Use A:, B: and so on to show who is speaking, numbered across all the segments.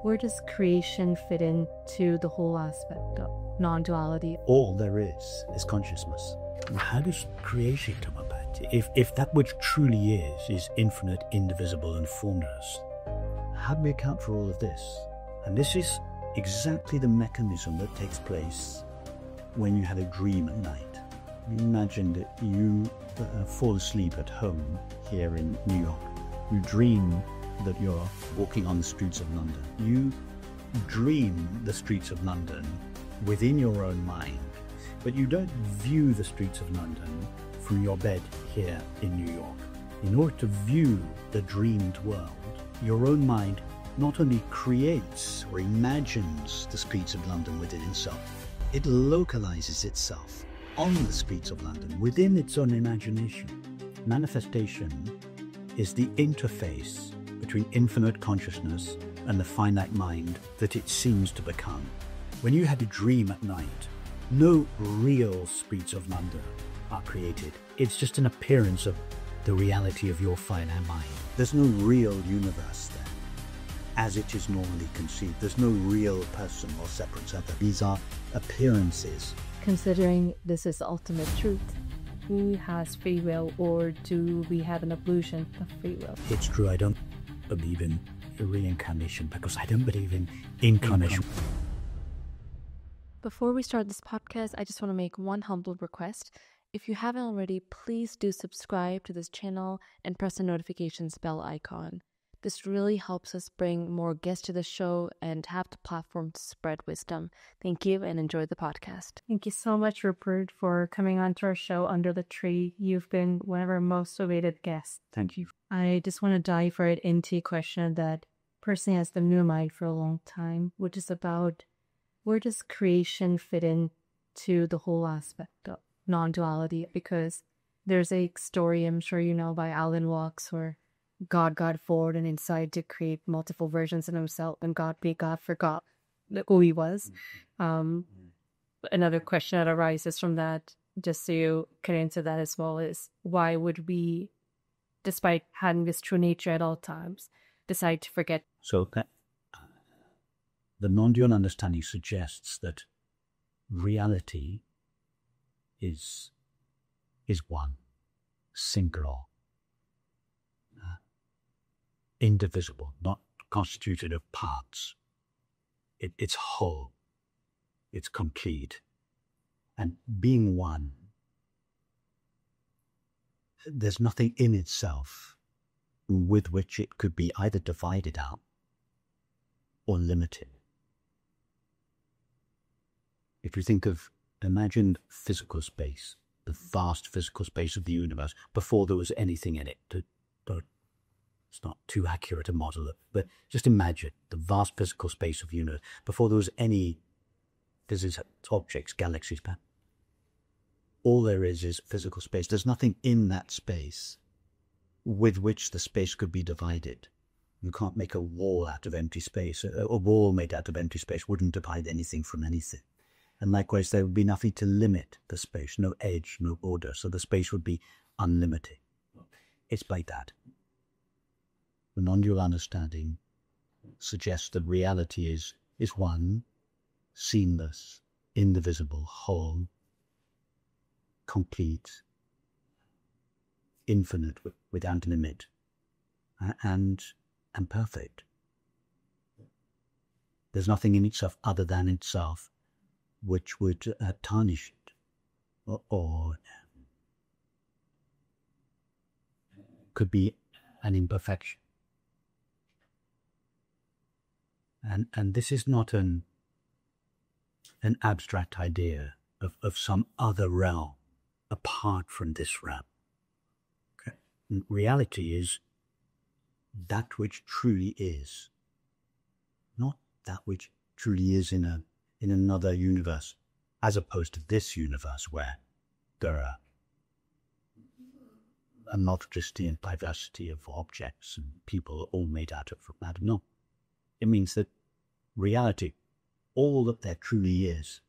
A: Where does creation fit into the whole aspect of non-duality?
B: All there is consciousness. How does creation come about? If that which truly is infinite, indivisible, and formless, how do we account for all of this? And this is exactly the mechanism that takes place when you have a dream at night. Imagine that you fall asleep at home here in New York. You dream that you're walking on the streets of London. You dream the streets of London within your own mind, but you don't view the streets of London from your bed here in New York. In order to view the dreamed world, your own mind not only creates or imagines the streets of London within itself, it localizes itself on the streets of London within its own imagination. Manifestation is the interface between infinite consciousness and the finite mind that it seems to become. When you had a dream at night, no real streets of London are created. It's just an appearance of the reality of your finite mind. There's no real universe there, as it is normally conceived. There's no real person or separate center. These are appearances.
A: Considering this is the ultimate truth, who has free will, or do we have an illusion of free will?
B: It's true, I don't believe in reincarnation because I don't believe in incarnation.
A: Before we start this podcast, I just want to make one humble request. If you haven't already, please do subscribe to this channel and press the notifications bell icon. This really helps us bring more guests to the show and have the platform to spread wisdom. Thank you and enjoy the podcast. Thank you so much, Rupert, for coming on to our show Under the Tree. You've been one of our most awaited guests.
B: Thank you.
A: I just want to dive right into a question that personally has been in my mind for a long time, which is about where does creation fit into the whole aspect of non-duality? Because there's a story, I'm sure you know, by Alan Watts, where God got forward and inside to create multiple versions of himself, and God forgot who he was. Another question that arises from that, just so you can answer that as well, is why would we, despite having this true nature at all times, decide to forget?
B: So that the non-dual understanding suggests that reality is one, singular, indivisible, not constituted of parts. It's whole, it's complete. And being one, there's nothing in itself with which it could be either divided out or limited. If you think of, imagine physical space, the vast physical space of the universe, before there was anything in it. It's not too accurate a model, but just imagine the vast physical space of the universe, before there was any physics, objects, galaxies. All there is physical space. There's nothing in that space with which the space could be divided. You can't make a wall out of empty space. A wall made out of empty space wouldn't divide anything from anything. And likewise, there would be nothing to limit the space, no edge, no border, so the space would be unlimited. It's like that. The non-dual understanding suggests that reality is one, seamless, indivisible, whole, complete, infinite, without limit, and perfect. There's nothing in itself other than itself which would tarnish it or could be an imperfection. And this is not an abstract idea of some other realm apart from this realm. Okay? Reality is that which truly is, not that which truly is in another universe, as opposed to this universe where there are a multiplicity and diversity of objects and people all made out of matter. No. It means that reality, all that there truly is,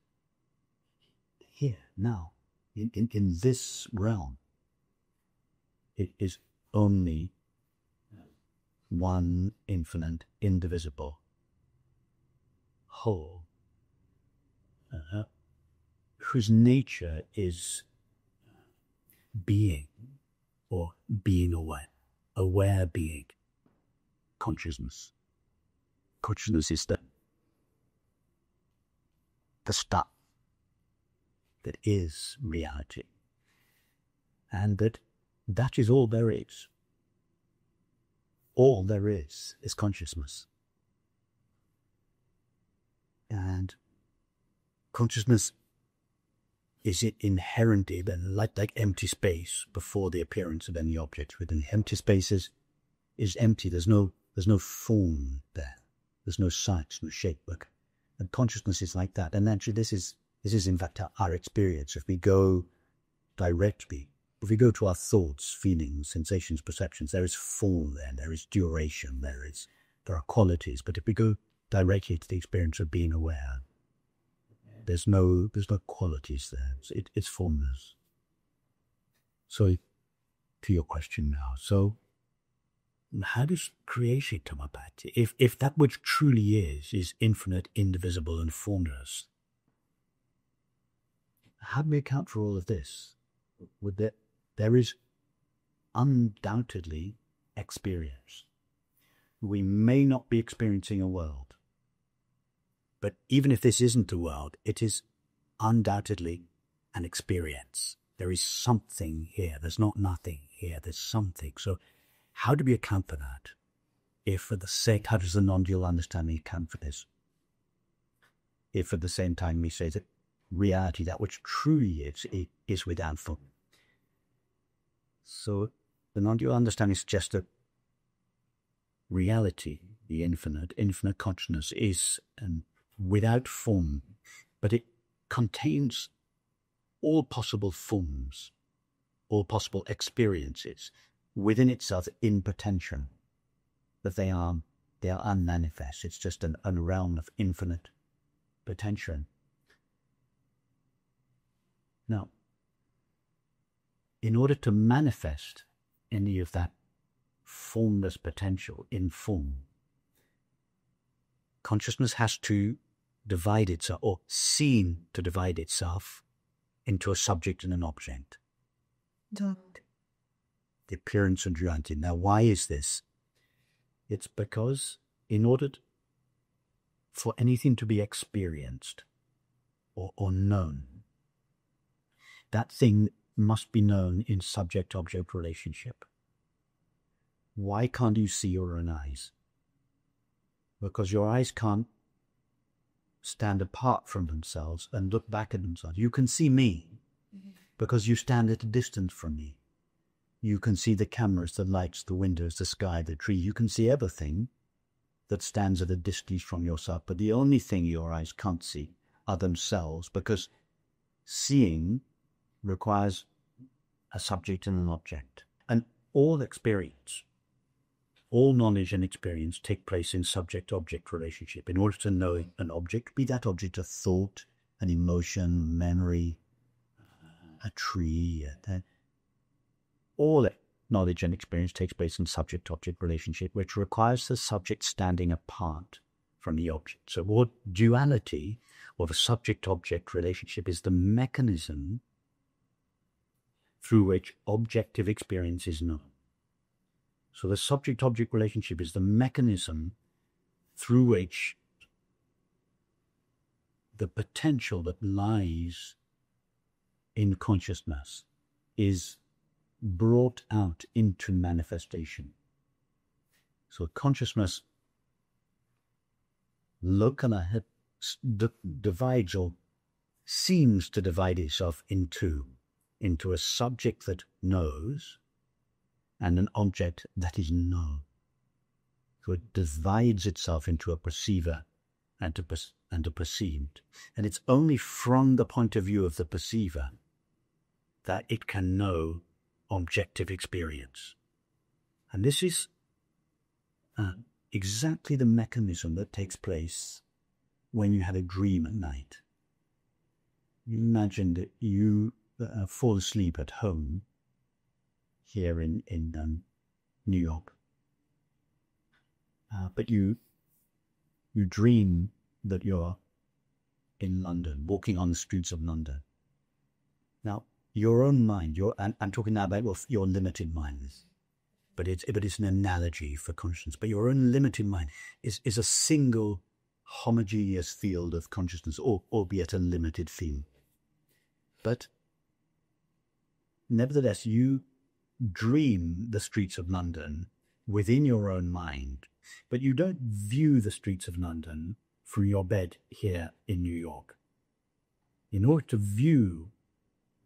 B: here, now, in this realm, it is only one infinite, indivisible, whole, whose nature is being, or being aware being, consciousness. Consciousness is the stuff that is reality, and that is all there is. All there is consciousness. And consciousness is it inherently then like empty space before the appearance of any object. Within empty spaces is empty. There's no form there. There's no sight, no shape. And consciousness is like that. And actually this is in fact our experience. If we go directly, if we go to our thoughts, feelings, sensations, perceptions, there is form there is duration, there are qualities. But if we go directly to the experience of being aware, there's no qualities there. It's formless. So, to your question now, so how does creation come about? If that which truly is infinite, indivisible, and formless, how do we account for all of this? There is undoubtedly experience. We may not be experiencing a world, but even if this isn't a world, it is undoubtedly an experience. There is something here. There's not nothing here. There's something. So how do we account for that? If for the sake, how does the non-dual understanding account for this? If at the same time we say that reality, that which truly is without form. So the non-dual understanding suggests that reality, the infinite consciousness, is without form, but it contains all possible forms, all possible experiences within itself in potential, that they are unmanifest. It's just a realm of infinite potential. Now, in order to manifest any of that formless potential in form, consciousness has to divide itself, or seem to divide itself, into a subject and an object. The appearance and duality. Now, why is this? It's because in order for anything to be experienced or known, that thing must be known in subject-object relationship. Why can't you see your own eyes? Because your eyes can't stand apart from themselves and look back at themselves. You can see me because you stand at a distance from me. You can see the cameras, the lights, the windows, the sky, the tree. You can see everything that stands at a distance from yourself. But the only thing your eyes can't see are themselves, because seeing requires a subject and an object. And all experience, all knowledge and experience take place in subject-object relationship. In order to know an object, be that object a thought, an emotion, memory, a tree, all knowledge and experience takes place in subject-object relationship, which requires the subject standing apart from the object. So what duality, or the subject-object relationship, is the mechanism through which objective experience is known. So the subject-object relationship is the mechanism through which the potential that lies in consciousness is brought out into manifestation. So consciousness divides, or seems to divide itself into a subject that knows and an object that is known. So it divides itself into a perceiver and a perceived. And it's only from the point of view of the perceiver that it can know objective experience. And this is exactly the mechanism that takes place when you have a dream at night. You imagine that you fall asleep at home here in New York, but you dream that you're in London, walking on the streets of London. Now, your own mind, I'm talking now about your limited mind, but it's an analogy for consciousness. But your own limited mind is a single homogeneous field of consciousness, albeit a limited field. But nevertheless, you dream the streets of London within your own mind, but you don't view the streets of London from your bed here in New York. In order to view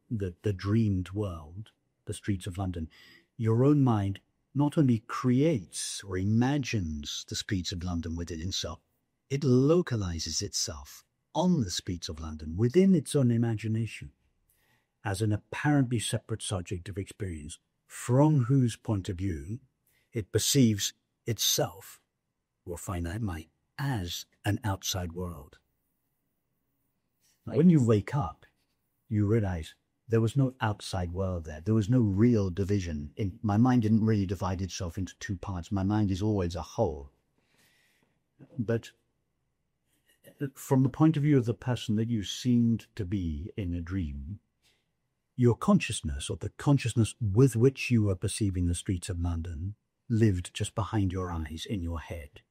B: the dreamed world, the streets of London, your own mind not only creates or imagines the streets of London within itself, it localizes itself on the streets of London within its own imagination as an apparently separate subject of experience from whose point of view it perceives itself, or finite mind, as an outside world. When you wake up, you realize there was no outside world there. There was no real division. My mind didn't really divide itself into two parts. My mind is always a whole. But from the point of view of the person that you seemed to be in a dream, your consciousness, or the consciousness with which you were perceiving the streets of London, lived just behind your eyes in your head.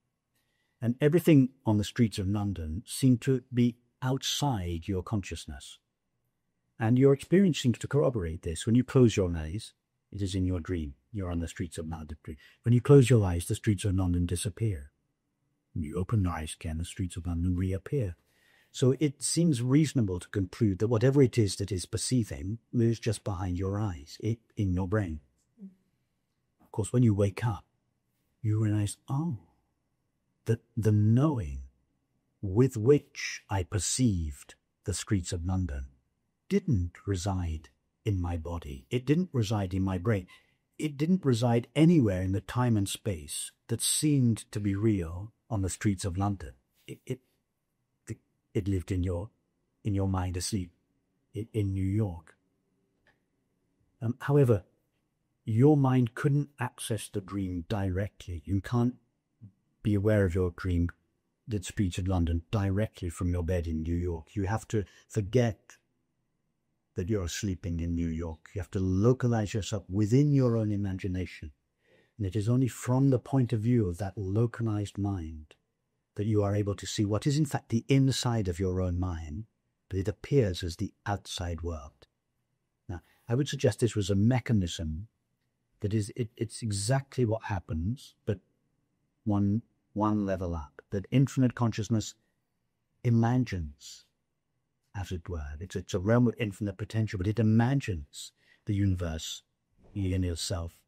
B: And everything on the streets of London seemed to be outside your consciousness. And your experience seems to corroborate this. When you close your eyes, it is in your dream. You're on the streets of London. When you close your eyes, the streets of London disappear. When you open your eyes again, the streets of London reappear. So it seems reasonable to conclude that whatever it is that is perceiving lives just behind your eyes, in your brain. Of course, when you wake up, you realize, that the knowing with which I perceived the streets of London didn't reside in my body. It didn't reside in my brain. It didn't reside anywhere in the time and space that seemed to be real on the streets of London. It lived in your mind asleep in New York. However, your mind couldn't access the dream directly. You can't be aware of your dream, the streets of London, directly from your bed in New York. You have to forget that you're sleeping in New York. You have to localize yourself within your own imagination. And it is only from the point of view of that localized mind that you are able to see what is in fact the inside of your own mind, but it appears as the outside world. Now, I would suggest this was a mechanism that it's exactly what happens, but one level up, that infinite consciousness imagines, as it were. It's a realm of infinite potential, but it imagines the universe in itself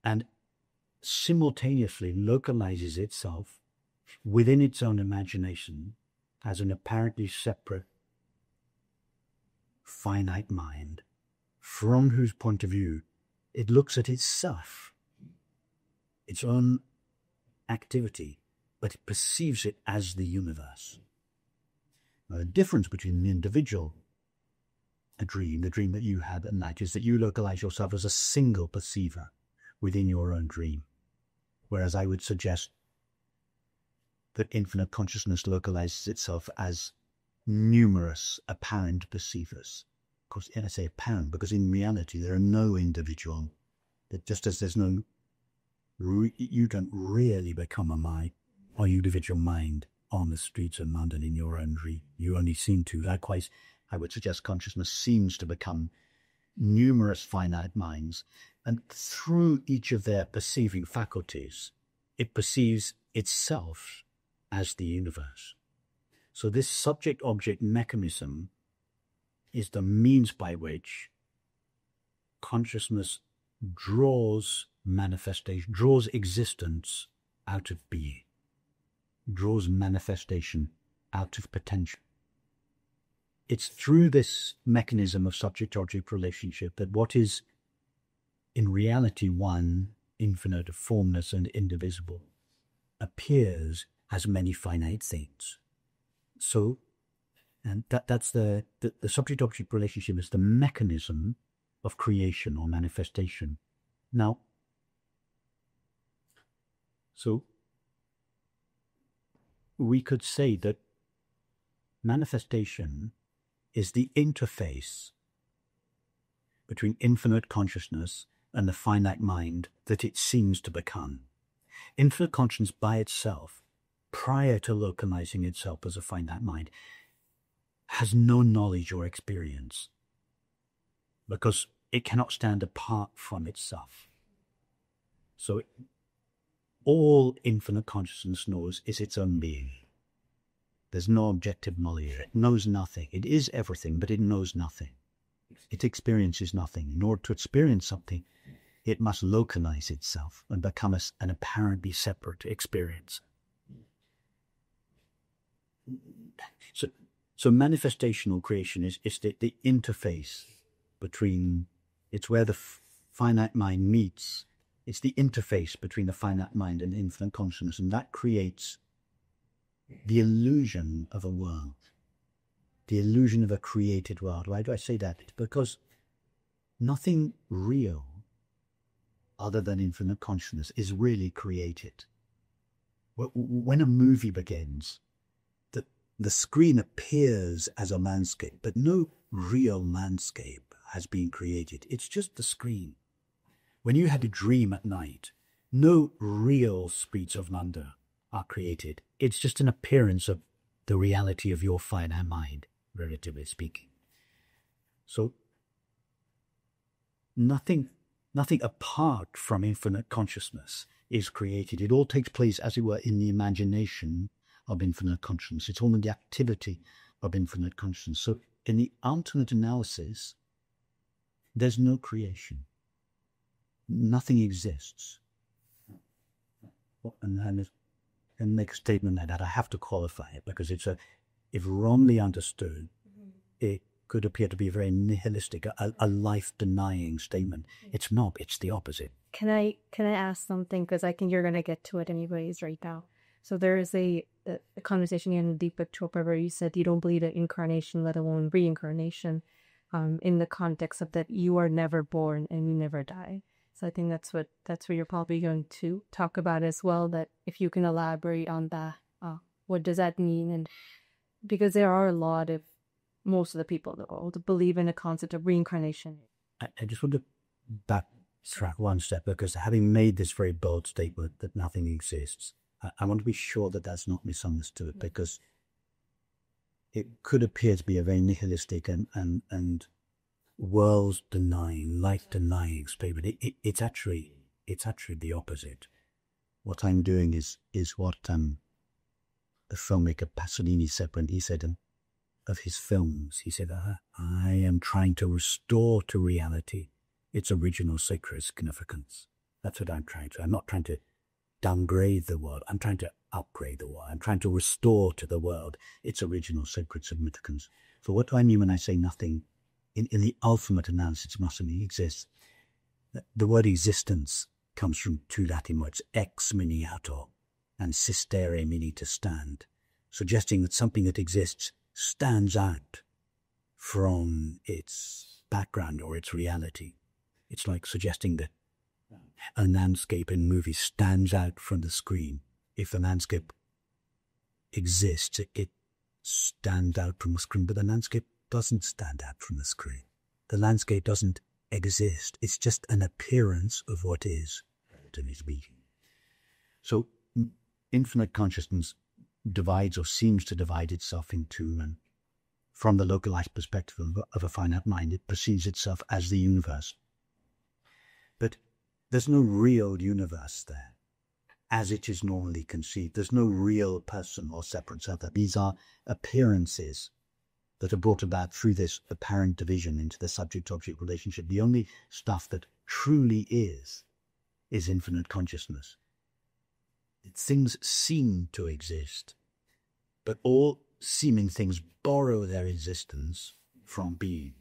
B: and simultaneously localizes itself within its own imagination as an apparently separate, finite mind, from whose point of view it looks at itself, its own activity, but it perceives it as the universe. Now, the difference between the individual, the dream that you had at night, is that you localize yourself as a single perceiver within your own dream, whereas I would suggest that infinite consciousness localizes itself as numerous apparent perceivers. Of course, I say apparent because in reality there are no individual. That just as there's no, you don't really become a mind or individual mind on the streets of London in your own dream. You only seem to. Likewise, I would suggest consciousness seems to become numerous finite minds, and through each of their perceiving faculties, it perceives itself as the universe. So this subject-object mechanism is the means by which consciousness draws manifestation, draws existence out of being, draws manifestation out of potential. It's through this mechanism of subject-object relationship that what is in reality one, infinite, formless and indivisible, appears as many finite things. So, and that's the subject-object relationship is the mechanism of creation or manifestation. Now, so we could say that Manifestation is the interface between infinite consciousness and the finite mind that it seems to become. Infinite consciousness by itself, prior to localizing itself as a finite mind, has no knowledge or experience because it cannot stand apart from itself. So all infinite consciousness knows is its own being. There's no objective knowledge. It knows nothing. It is everything, but it knows nothing. It experiences nothing. In order to experience something, it must localize itself and become an apparently separate experience. So manifestational creation is the interface between, it's where the finite mind meets. It's the interface between the finite mind and infinite consciousness, and that creates the illusion of a world, the illusion of a created world. Why do I say that? It's because nothing real other than infinite consciousness is really created. When a movie begins, the screen appears as a landscape, but no real landscape has been created. It's just the screen. When you had a dream at night, no real streets of London are created. It's just an appearance of the reality of your finite mind, relatively speaking. So nothing apart from infinite consciousness is created. It all takes place, as it were, in the imagination of infinite consciousness. It's all in the activity of infinite consciousness. So in the ultimate analysis, there's no creation. Nothing exists. And make a statement like that, I have to qualify it because if wrongly understood, it could appear to be a very nihilistic, a life-denying statement. It's not. It's the opposite.
A: Can I ask something? Because I think you're going to get to it anyways right now. So there is a conversation in Deepak Chopra where you said you don't believe in incarnation, let alone reincarnation, in the context of that you are never born and you never die. So I think that's what you're probably going to talk about as well, that if you can elaborate on that, what does that mean? And because there are most of the people in the world believe in the concept of reincarnation.
B: I just want to backtrack one step, because having made this very bold statement that nothing exists, I want to be sure that that's not misunderstood, because it could appear to be a very nihilistic and world-denying, life-denying statement. It's actually the opposite. What I'm doing is what the filmmaker Pasolini said when he said of his films. He said, I am trying to restore to reality its original sacred significance. That's what I'm trying to. I'm not trying to downgrade the world. I'm trying to upgrade the world. I'm trying to restore to the world its original sacred significance. So what do I mean when I say nothing in the ultimate analysis nothing exists? The word existence comes from two Latin words, ex meaning out of, and sistere meaning to stand, suggesting that something that exists stands out from its background or its reality. It's like suggesting that a landscape in movies stands out from the screen. If the landscape exists, it stands out from the screen, but the landscape doesn't stand out from the screen. The landscape doesn't exist. It's just an appearance of what is, relatively speaking. So infinite consciousness divides or seems to divide itself into, and from the localized perspective of a finite mind, it perceives itself as the universe. But there's no real universe there, as it is normally conceived. There's no real person or separate self. These are appearances that are brought about through this apparent division into the subject-object relationship. The only stuff that truly is infinite consciousness. Things seem to exist, but all seeming things borrow their existence from being.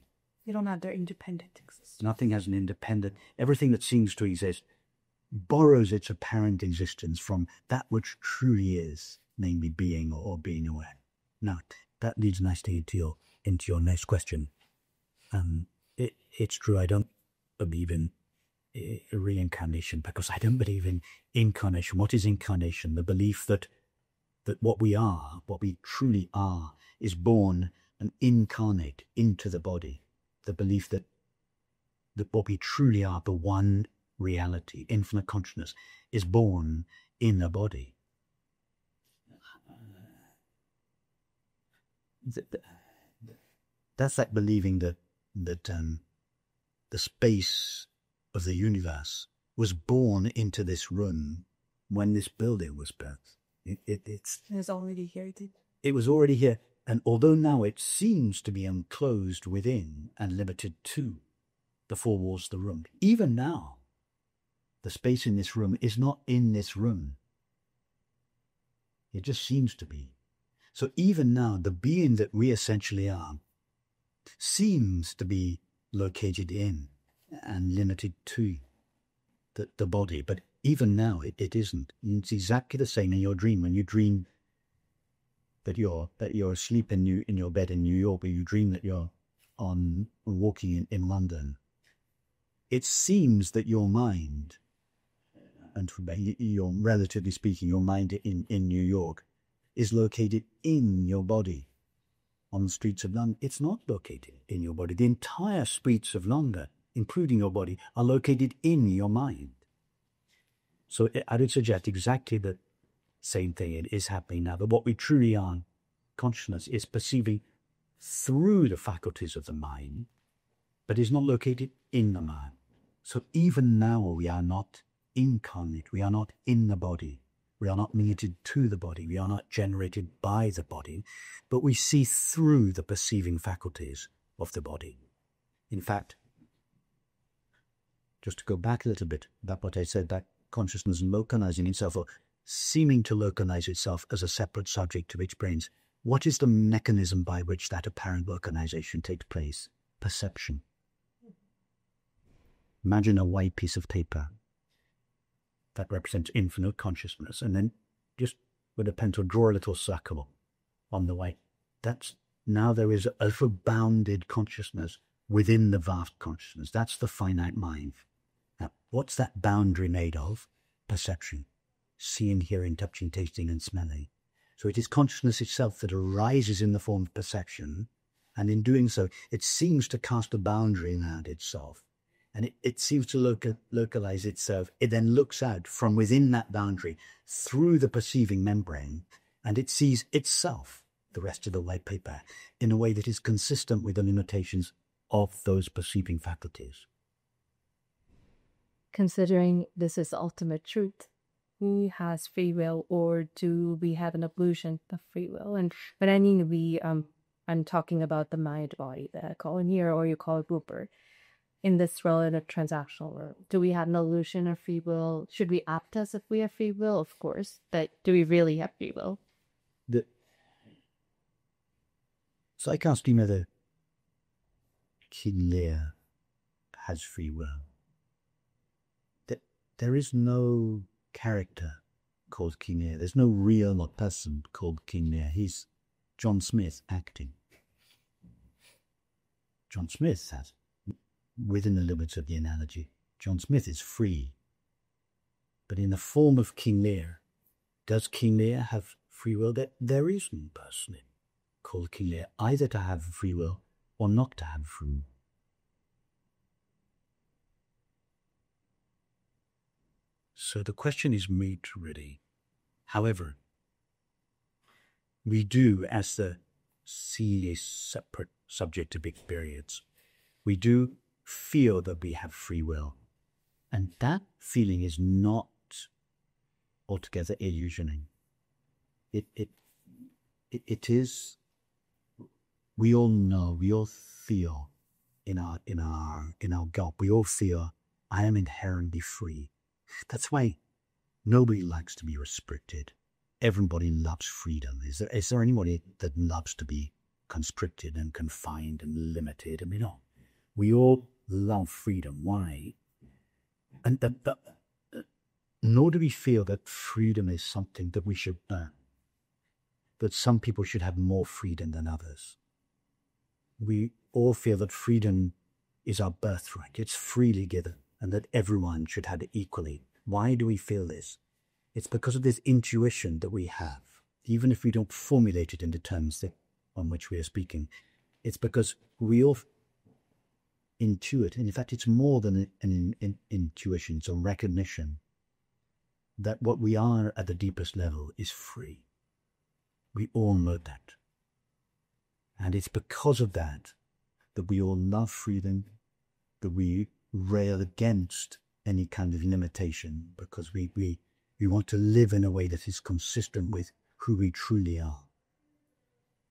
A: They don't have their independent existence.
B: Nothing has an independent. Everything that seems to exist borrows its apparent existence from that which truly is, namely being or being aware. Now, that leads nicely into your next question. It's true, I don't believe in reincarnation, because I don't believe in incarnation. What is incarnation? The belief that what we are, what we truly are, is born and incarnate into the body. The belief that what we truly are, the one reality, infinite consciousness, is born in a body. That's like believing that the space of the universe was born into this room when this building was built.
C: It's already here.
B: It was already here, and although now it seems to be enclosed within and limited to the four walls of the room, even now, the space in this room is not in this room. It just seems to be. So even now, the being that we essentially are seems to be located in and limited to the body. But even now, it isn't. It's exactly the same in your dream. When you dream that you're asleep in your bed in New York, or you dream that you're walking in London, it seems that your mind, and relatively speaking, your mind in New York, is located in your body on the streets of London. It's not located in your body. The entire streets of London, including your body, are located in your mind. So I would suggest exactly the same thing is happening now. But what we truly are, consciousness, is perceiving through the faculties of the mind, but is not located in the mind. So even now we are not incarnate. We are not in the body. We are not limited to the body. We are not generated by the body, but we see through the perceiving faculties of the body. In fact, just to go back a little bit about what I said, that consciousness localizing itself, or seeming to localize itself as a separate subject to its brains, what is the mechanism by which that apparent localization takes place? Perception. Imagine a white piece of paper that represents infinite consciousness, and then just with a pencil draw a little circle on the white. Now there is a bounded consciousness within the vast consciousness. That's the finite mind. Now, what's that boundary made of? Perception. Seeing, hearing, touching, tasting, and smelling. So it is consciousness itself that arises in the form of perception, and in doing so, it seems to cast a boundary around itself. And it seems to localize itself. It then looks out from within that boundary through the perceiving membrane, and it sees itself, the rest of the white paper, in a way that is consistent with the limitations of those perceiving faculties.
A: Considering this is ultimate truth, who has free will, or do we have an illusion of free will? And when I mean I'm talking about the mind body that I call in here, or you call it Rupert. In this relative transactional world, do we have an illusion of free will? Should we act as if we have free will? Of course, but do we really have free will?
B: So I can't see whether King Lear has free will. There is no character called King Lear. There's no real person called King Lear. He's John Smith acting. John Smith has, within the limits of the analogy, John Smith is free. But in the form of King Lear, does King Lear have free will? There is no person called King Lear, either to have free will or not to have free will. So the question is made ready. However, we do, as the see a separate subject of experience, we do feel that we have free will. And that feeling is not altogether illusioning. It is, we all know, we all feel in our gut, we all feel, I am inherently free. That's why nobody likes to be restricted. Everybody loves freedom. Is there anybody that loves to be constricted and confined and limited? I mean, no. We all love freedom. Why? And nor do we feel that freedom is something that we should earn. That some people should have more freedom than others. We all feel that freedom is our birthright. It's freely given, and that everyone should have it equally. Why do we feel this? It's because of this intuition that we have, even if we don't formulate it into terms on which we are speaking. It's because we all intuit, and in fact it's more than an intuition, it's a recognition that what we are at the deepest level is free. We all know that. And it's because of that that we all love freedom, that we rail against any kind of limitation, because we want to live in a way that is consistent with who we truly are.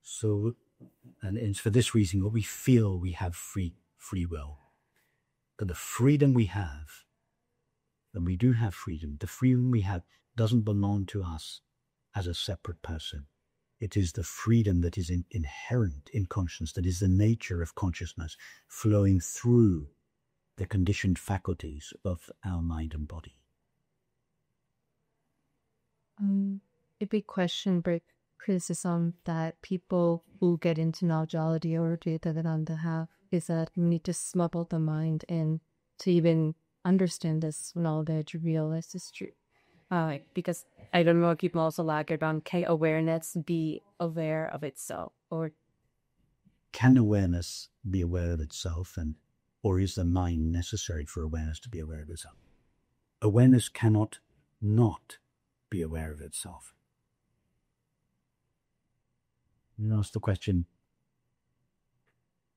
B: So, and it's for this reason that we feel we have free will. That the freedom we have, and we do have freedom, the freedom we have doesn't belong to us as a separate person. It is the freedom that is inherent in consciousness, that is the nature of consciousness flowing through the conditioned faculties of our mind and body.
A: A big question, big criticism that people who get into Naujaladi or Advaita have is that you need to smuggle the mind in to even understand this knowledge, realize this truth. Because I don't know if people also lack around, can awareness be aware of itself? Or
B: can awareness be aware of itself, or is the mind necessary for awareness to be aware of itself? Awareness cannot not be aware of itself. You ask the question,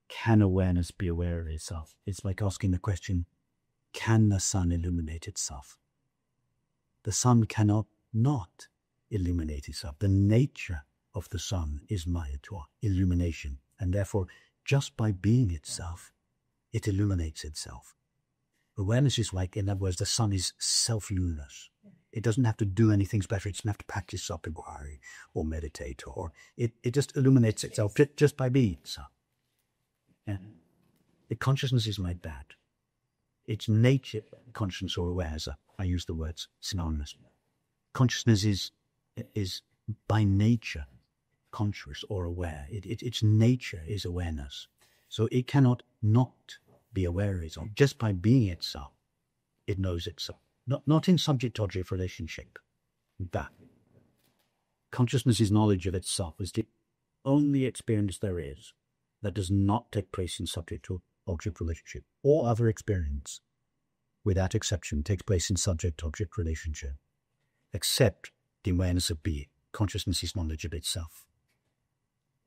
B: can awareness be aware of itself? It's like asking the question, can the sun illuminate itself? The sun cannot not illuminate itself. The nature of the sun is Mayatwa, illumination, and therefore just by being itself, it illuminates itself. Awareness is like, in other words, the sun is self-luminous. It doesn't have to do anything special. It doesn't have to practice self-inquiry or meditate, or it just illuminates itself just by being itself. And the consciousness is like that. Its nature, conscience or awareness, I use the words synonymous. Consciousness is by nature conscious or aware. Its nature is awareness. So it cannot not be aware of itself. Just by being itself, it knows itself. Not in subject-object relationship. That consciousness' knowledge of itself is the only experience there is that does not take place in subject-object relationship. All other experience, without exception, takes place in subject-object relationship, except the awareness of being. Consciousness' knowledge of itself.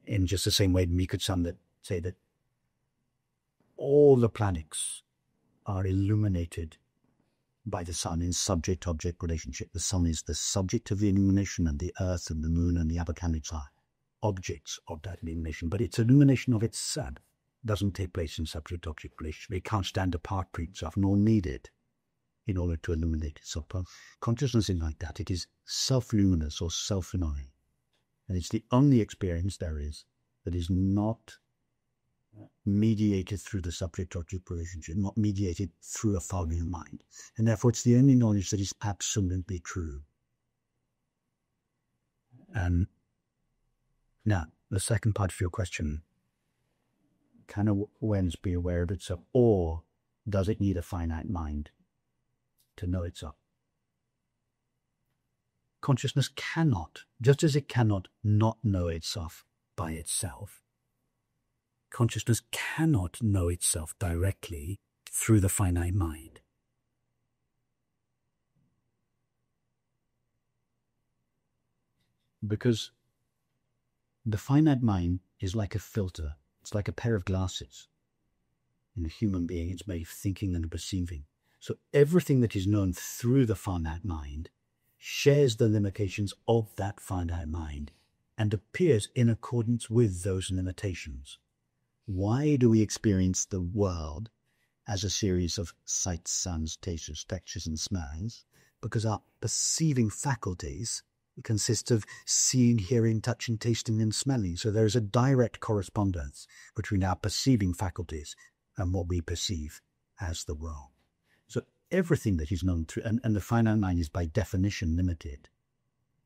B: In just the same way, we could say that all the planets are illuminated by the sun in subject-object relationship. The sun is the subject of the illumination, and the earth and the moon and the other planets are objects of that illumination. But its illumination of itself doesn't take place in subject-object relationship. It can't stand apart from itself, nor need it in order to illuminate itself. Consciousness is like that. It is self-luminous or self-knowing. And it's the only experience there is that is not mediated through the subject-object relationship, not mediated through a foggy mind. And therefore it's the only knowledge that is absolutely true. And now, the second part of your question, can awareness be aware of itself, or does it need a finite mind to know itself? Consciousness cannot, just as it cannot not know itself by itself, consciousness cannot know itself directly through the finite mind. Because the finite mind is like a filter. It's like a pair of glasses. In a human being, it's made of thinking and perceiving. So everything that is known through the finite mind shares the limitations of that finite mind and appears in accordance with those limitations. Why do we experience the world as a series of sights, sounds, tastes, textures, and smells? Because our perceiving faculties consist of seeing, hearing, touching, tasting, and smelling. So there is a direct correspondence between our perceiving faculties and what we perceive as the world. So everything that is known through, and the finite mind is by definition limited.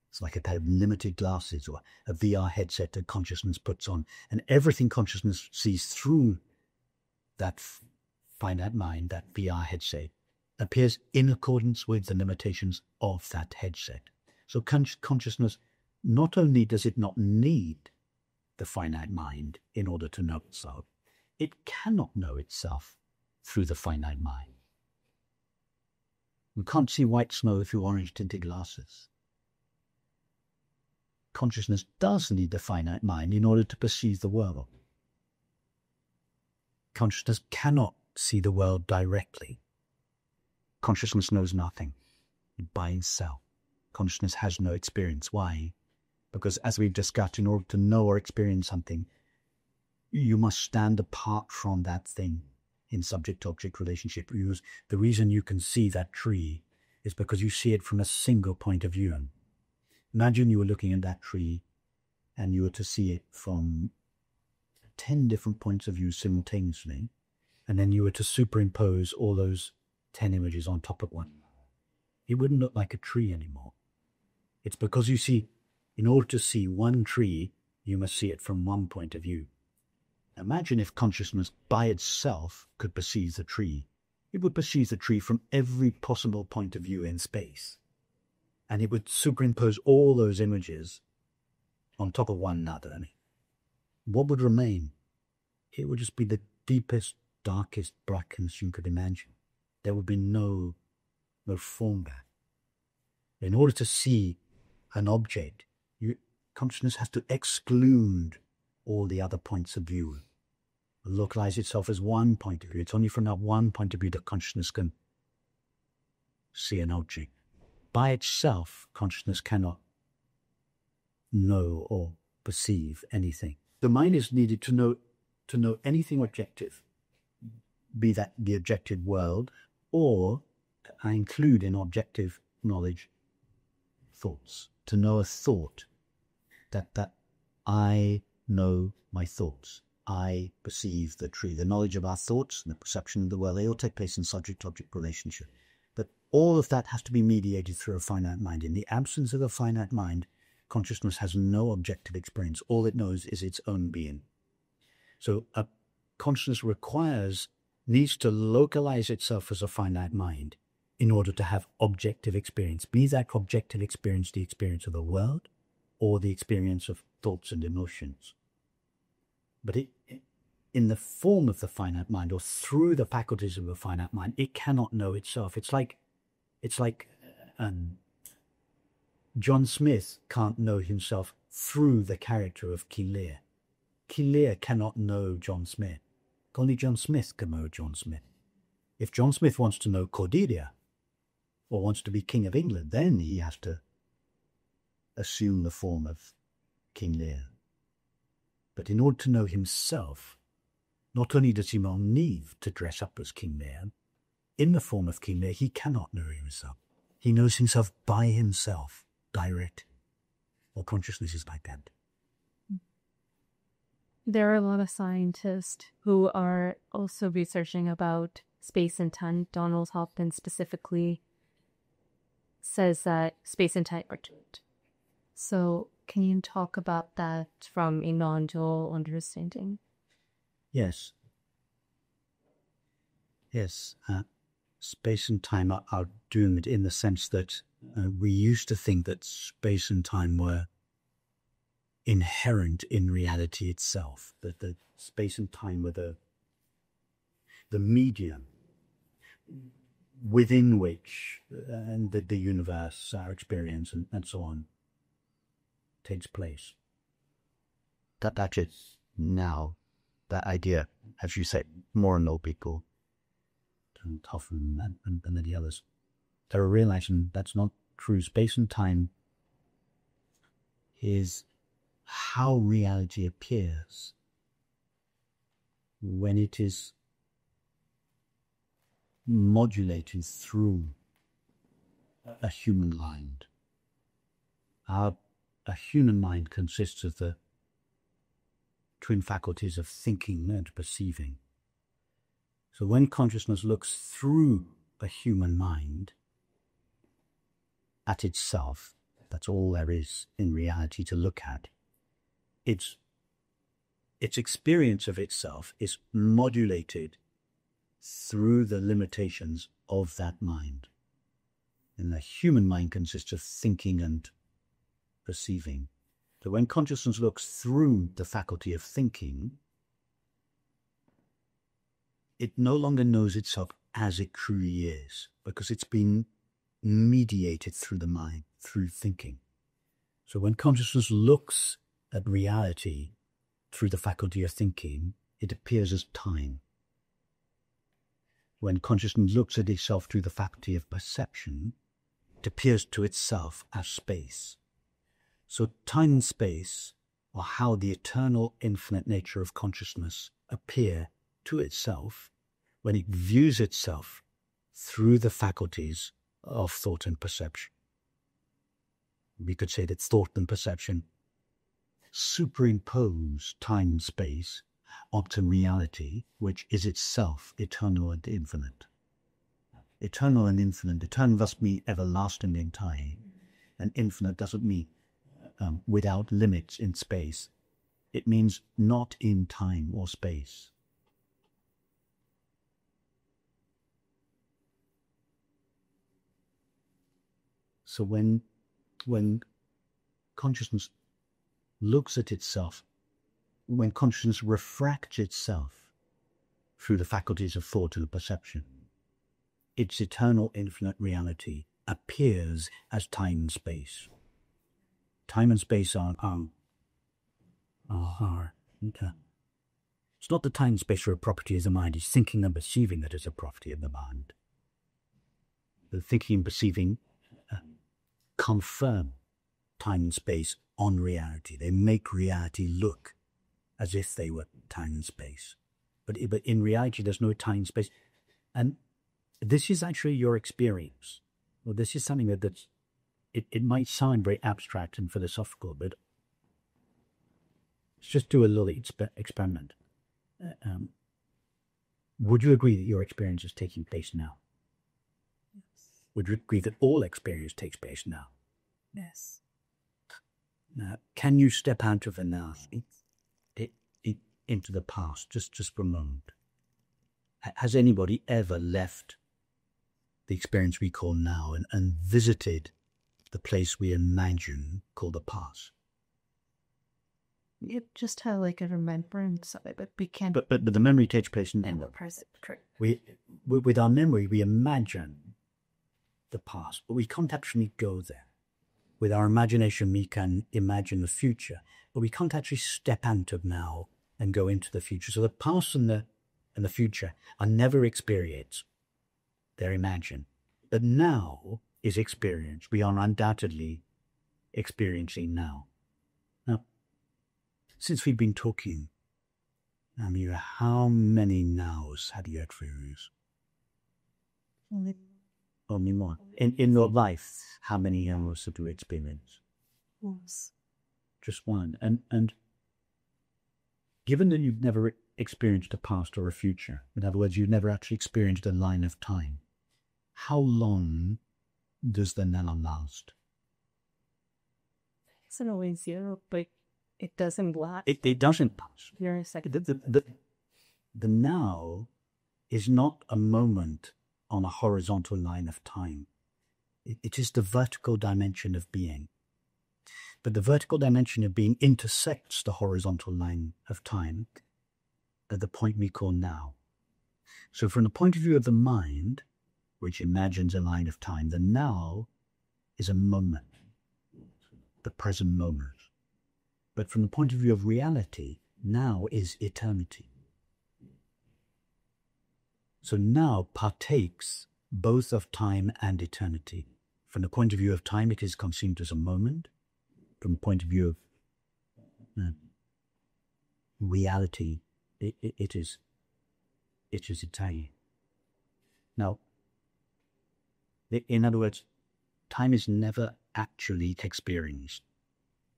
B: It's like a pair of limited glasses or a VR headset that consciousness puts on. And everything consciousness sees through that finite mind, that VR headset, appears in accordance with the limitations of that headset. So consciousness, not only does it not need the finite mind in order to know itself. It cannot know itself through the finite mind. You can't see white snow through orange-tinted glasses. Consciousness does need the finite mind in order to perceive the world. Consciousness cannot see the world directly. Consciousness knows nothing by itself. Consciousness has no experience. Why? Because as we've discussed, in order to know or experience something, you must stand apart from that thing in subject-object relationship. The reason you can see that tree is because you see it from a single point of view. Imagine you were looking at that tree and you were to see it from 10 different points of view simultaneously, and then you were to superimpose all those 10 images on top of one. It wouldn't look like a tree anymore. It's because you see, in order to see one tree, you must see it from one point of view. Imagine if consciousness by itself could perceive the tree. It would perceive the tree from every possible point of view in space. And it would superimpose all those images on top of one another. I mean, what would remain? It would just be the deepest, darkest blackness you could imagine. There would be no form there. In order to see an object, consciousness has to exclude all the other points of view. Localize itself as one point of view. It's only from that one point of view that consciousness can see an object. By itself, consciousness cannot know or perceive anything. The mind is needed to know anything objective, be that the objective world, or I include in objective knowledge thoughts. To know a thought, that I know my thoughts. I perceive the tree. The knowledge of our thoughts and the perception of the world, they all take place in subject-object relationship. But all of that has to be mediated through a finite mind. In the absence of a finite mind, consciousness has no objective experience. All it knows is its own being. So a consciousness needs to localize itself as a finite mind in order to have objective experience. Be that objective experience the experience of the world or the experience of thoughts and emotions. But in the form of the finite mind or through the faculties of a finite mind, it cannot know itself. It's like John Smith can't know himself through the character of King Lear. King Lear cannot know John Smith. Only John Smith can know John Smith. If John Smith wants to know Cordelia or wants to be King of England, then he has to assume the form of King Lear. But in order to know himself, not only does he not need to dress up as King Lear, in the form of King Lear, he cannot know himself. He knows himself by himself, direct. Well, consciousness is like that.
A: There are a lot of scientists who are also researching about space and time. Donald Hopkins specifically says that space and time are tuned. So can you talk about that from a non-dual understanding?
B: Yes. Space and time are doomed in the sense that we used to think that space and time were inherent in reality itself, that the space and time were the medium within which and the universe, our experience, and so on, takes place. That is now, that idea, as you said, more and more people, Hoffman and many others, they're realizing that's not true. Space and time is how reality appears when it is modulated through a human mind. A human mind consists of the twin faculties of thinking and perceiving. So when consciousness looks through a human mind at itself, that's all there is in reality to look at. Its experience of itself is modulated through the limitations of that mind. And the human mind consists of thinking and perceiving. So when consciousness looks through the faculty of thinking, it no longer knows itself as it truly is, because it's been mediated through the mind, through thinking. So when consciousness looks at reality through the faculty of thinking, it appears as time. When consciousness looks at itself through the faculty of perception, it appears to itself as space. So time and space are how the eternal infinite nature of consciousness appear to itself when it views itself through the faculties of thought and perception. We could say that thought and perception superimpose time and space onto reality, which is itself eternal and infinite. Eternal and infinite. Eternal must mean everlasting in time, and infinite doesn't mean without limits in space. It means not in time or space. So when consciousness looks at itself, when consciousness refracts itself through the faculties of thought and perception, its eternal infinite reality appears as time and space. Time and space are okay. It's not the time and space are a property of the mind, it's thinking and perceiving that is a property of the mind. The thinking and perceiving confirm time and space on reality. They make reality look as if they were time and space. But in reality, there's no time and space. And this is actually your experience. Well, this is something that's it might sound very abstract and philosophical, but let's just do a little experiment. Would you agree that your experience is taking place now? Would you agree that all experience takes place now?
C: Yes.
B: Now, can you step out of the now into the past, just for a moment? Has anybody ever left the experience we call now and visited the place we imagine called the past?
A: You just have like a remembrance of it, but we can't.
B: But the memory takes place in
A: the present. Correct.
B: With our memory, we imagine the past, but we can't actually go there. With our imagination, we can imagine the future, but we can't actually step out of now and go into the future. So the past and the future are never experienced. They're imagined. But now is experienced. We are undoubtedly experiencing now. Now, since we've been talking, Amira, how many nows have you experienced? Only one. In your life, how many hours have you experienced?
C: Once.
B: Just one. And given that you've never experienced a past or a future, in other words, you've never actually experienced a line of time, how long does the now last?
A: It's not always zero, but it doesn't last.
B: It doesn't pass.
A: You're a second.
B: The now is not a moment on a horizontal line of time. It is the vertical dimension of being. But the vertical dimension of being intersects the horizontal line of time at the point we call now. So from the point of view of the mind, which imagines a line of time, the now is a moment, the present moment. But from the point of view of reality, now is eternity. So now partakes both of time and eternity. From the point of view of time, it is consumed as a moment. From the point of view of reality, it is eternity. Now, in other words, time is never actually experienced.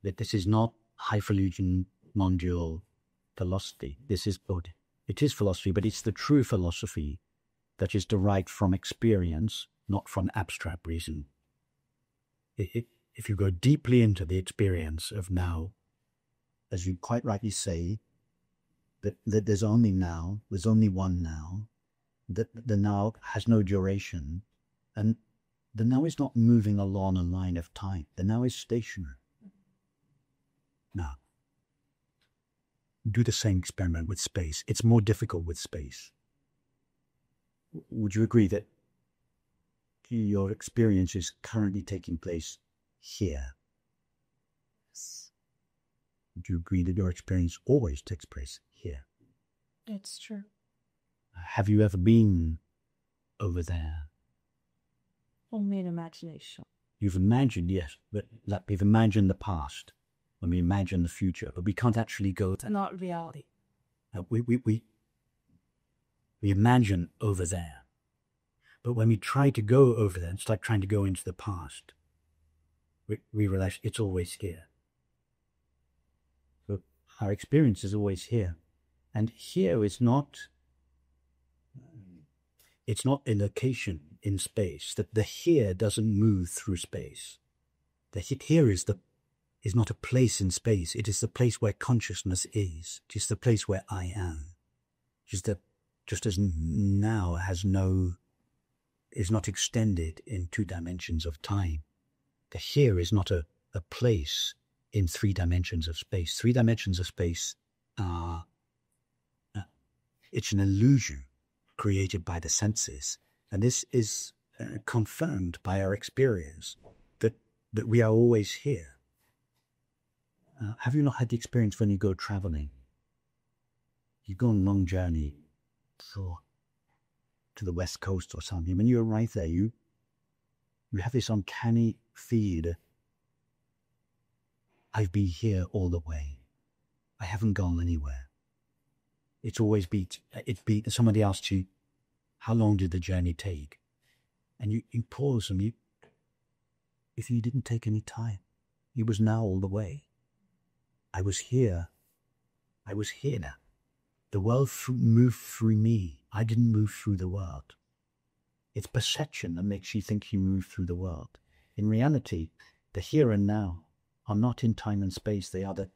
B: That this is not highfalutin mondial philosophy. This is good. It is philosophy, but it's the true philosophy that is derived from experience, not from abstract reason. If you go deeply into the experience of now, as you quite rightly say, that there's only now, there's only one now, that the now has no duration, and the now is not moving along a line of time. The now is stationary. Now, do the same experiment with space. It's more difficult with space. Would you agree that your experience is currently taking place here?
C: Yes.
B: Would you agree that your experience always takes place here?
C: It's true.
B: Have you ever been over there?
A: Only in imagination.
B: You've imagined, yes, but we've imagined the past, when we imagine the future, but we can't actually go
C: It's not reality.
B: We imagine over there. But when we try to go over there, it's like trying to go into the past. We realize it's always here. So our experience is always here. And here is not, it's not a location in space. That the here doesn't move through space. The here is not a place in space. It is the place where consciousness is. It is the place where I am. Just as now is not extended in 2 dimensions of time. The here is not a place in 3 dimensions of space. 3 dimensions of space are, it's an illusion created by the senses. And this is confirmed by our experience that we are always here. Have you not had the experience when you go traveling? You go on a long journey to the West Coast or something. When you arrive there, you have this uncanny feed. I've been here all the way. I haven't gone anywhere. It's always somebody asks you, how long did the journey take? And you pause and if you didn't take any time, it was now all the way. I was here. I was here now. The world moved through me. I didn't move through the world. It's perception that makes you think you move through the world. In reality, the here and now are not in time and space. They are the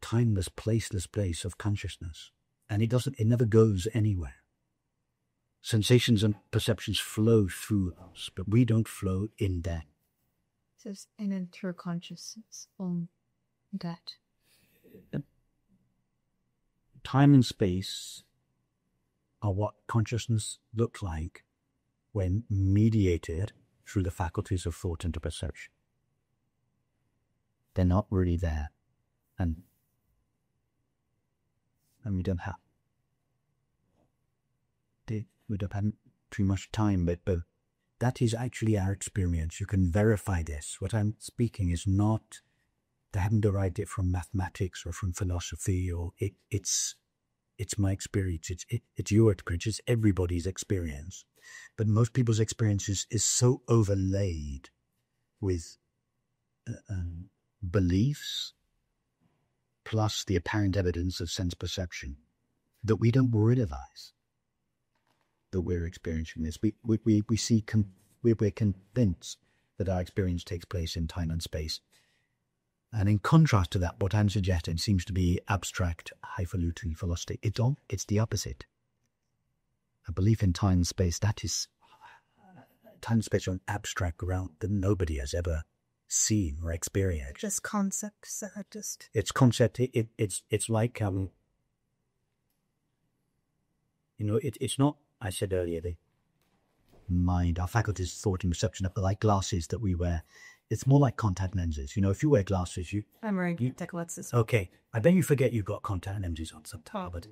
B: timeless, placeless place of consciousness. And it never goes anywhere. Sensations and perceptions flow through us, but we don't flow in them.
A: So it's an inner consciousness on that.
B: Time and space are what consciousness looks like when mediated through the faculties of thought and perception. They're not really there. And we don't have too much time, but that is actually our experience. You can verify this. What I'm speaking is not, I haven't derived it from mathematics or from philosophy, or it's my experience. It's your experience. It's everybody's experience. But most people's experience is so overlaid with beliefs plus the apparent evidence of sense perception that we don't realize that we're experiencing this. We're convinced that our experience takes place in time and space. And in contrast to that, what I'm suggesting seems to be abstract, highfalutin philosophy. It's the opposite. A belief in time and space, that is, time and space are an abstract ground that nobody has ever seen or experienced.
C: Just concepts that are just...
B: It's concept, it's like, it's not, I said earlier, the mind, our faculties, thought and perception are like glasses that we wear. It's more like contact lenses. If you wear glasses,
C: I'm wearing contact lenses.
B: Okay, I bet you forget you've got contact lenses on sometimes.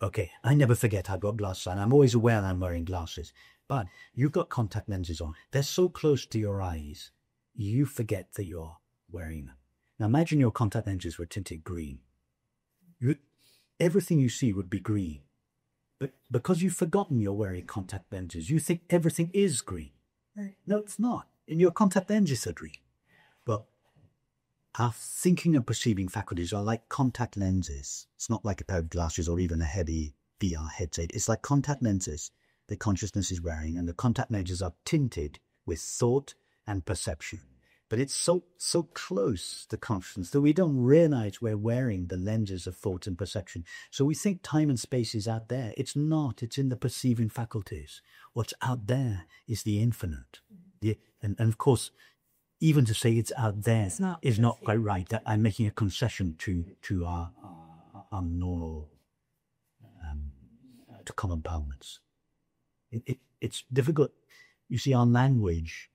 B: Okay, I never forget I've got glasses on. I'm always aware I'm wearing glasses. But you've got contact lenses on. They're so close to your eyes, you forget that you're wearing them. Now imagine your contact lenses were tinted green. Everything you see would be green. But because you've forgotten you're wearing contact lenses, you think everything is green.
C: Right.
B: No, it's not. And your contact lenses are green. Well, our thinking and perceiving faculties are like contact lenses. It's not like a pair of glasses or even a heavy VR headset. It's like contact lenses that consciousness is wearing, and the contact lenses are tinted with thought and perception. But it's so close to consciousness that we don't realize we're wearing the lenses of thought and perception. So we think time and space is out there. It's not. It's in the perceiving faculties. What's out there is the infinite. And of course, even to say it's out there is not quite right. That I'm making a concession to our normal, to common parlance. It's difficult. You see, our language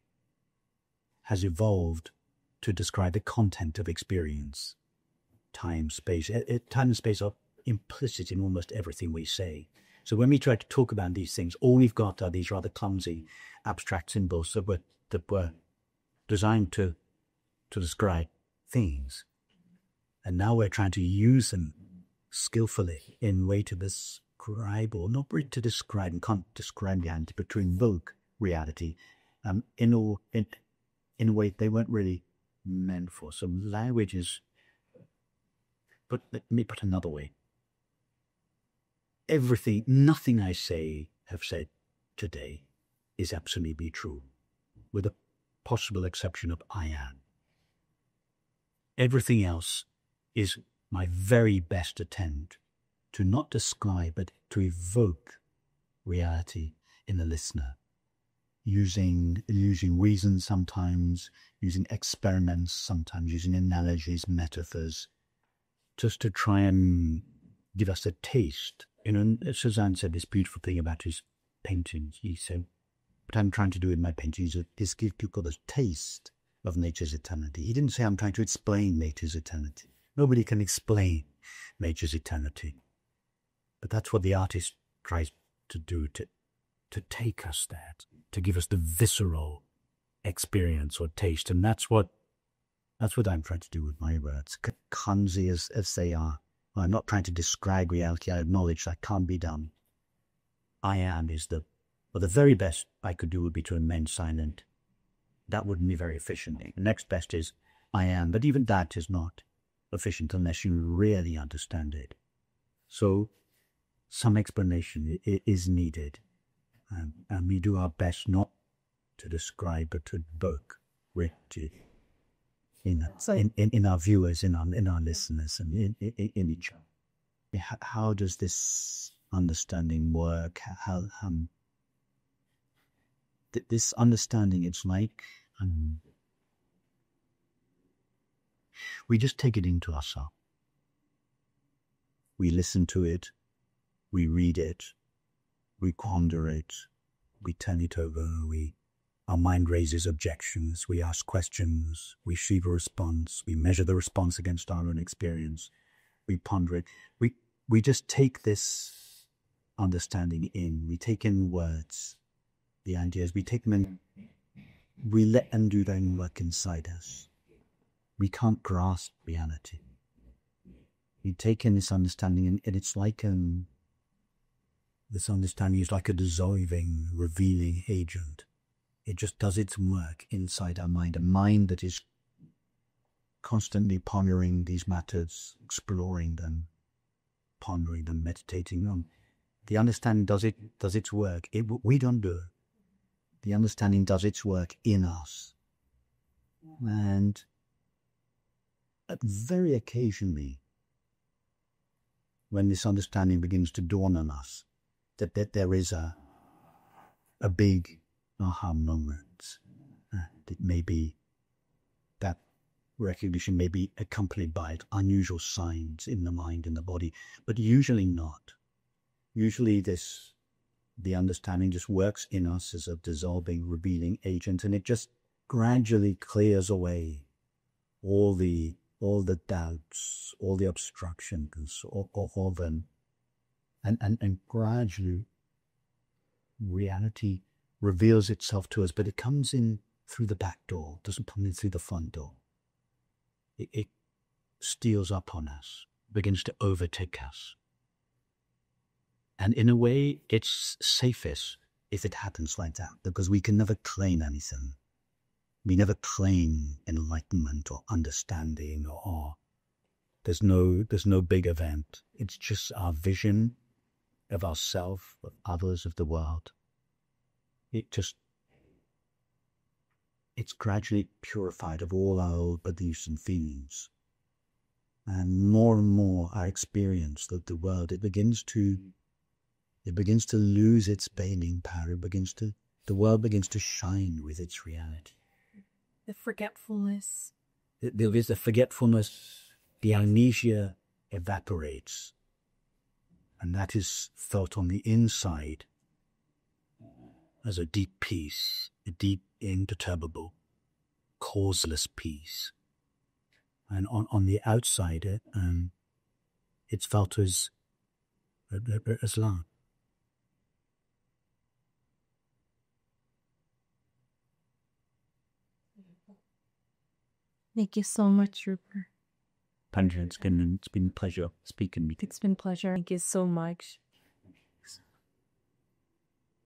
B: has evolved to describe the content of experience. Time, space. Time and space are implicit in almost everything we say. So when we try to talk about these things, all we've got are these rather clumsy abstract symbols that were designed to describe things. And now we're trying to use them skillfully in a way to describe, or not really to describe, and can't describe reality, but to invoke reality in a way they weren't really meant for. So language is, but let me put another way. Nothing I have said today is absolutely true, with the possible exception of I am. Everything else is my very best attempt to not describe, but to evoke reality in the listener, using reason sometimes, using experiments sometimes, using analogies, metaphors, just to try and give us a taste. Cezanne said this beautiful thing about his paintings. He said, what I'm trying to do with my paintings is give people a taste of nature's eternity. He didn't say I'm trying to explain nature's eternity. Nobody can explain nature's eternity. But that's what the artist tries to do, to take us there, to give us the visceral experience or taste. And that's what I'm trying to do with my words, clumsy as they are. I'm not trying to describe reality. I acknowledge that can't be done. I am is the very best I could do would be to remain silent. That wouldn't be very efficient. The next best is I am, but even that is not efficient unless you really understand it. So some explanation is needed. And we do our best not to describe, but to evoke reality in our viewers, in our listeners, and in each other. How does this understanding work? How this understanding? It's like we just take it into ourselves. We listen to it, we read it, we ponder it, we turn it over, our mind raises objections, we ask questions, we receive a response, we measure the response against our own experience, we ponder it. We just take this understanding in, we take in words, the ideas, we take them in, we let them do their own work inside us. We can't grasp reality. We take in this understanding, and it's like this understanding is like a dissolving, revealing agent. It just does its work inside our mind, a mind that is constantly pondering these matters, exploring them, pondering them, meditating on. The understanding does its work. We don't do it. The understanding does its work in us. And very occasionally, when this understanding begins to dawn on us, that there is a big aha moment. It may be that recognition may be accompanied by unusual signs in the mind and the body, but usually not. Usually the understanding just works in us as a dissolving, revealing agent, and it just gradually clears away all the doubts, all the obstructions, all them, and gradually reality reveals itself to us, but it comes in through the back door, doesn't come in through the front door. It steals up on us, begins to overtake us. And in a way, it's safest if it happens like that, because we can never claim anything. We never claim enlightenment or understanding or there's no big event. It's just our vision of ourselves, of others, of the world. It's gradually purified of all our old beliefs and feelings. And more our experience of the world, it begins to lose its bailing power. The world begins to shine with its reality.
C: The forgetfulness.
B: There is a forgetfulness, the amnesia evaporates, and that is felt on the inside as a deep peace, a deep, imperturbable, causeless peace. And on the outside, it's felt as love.
A: Thank you so much, Rupert.
B: Panja, it's been a pleasure speaking with you.
A: It's been a pleasure. Thank you so much.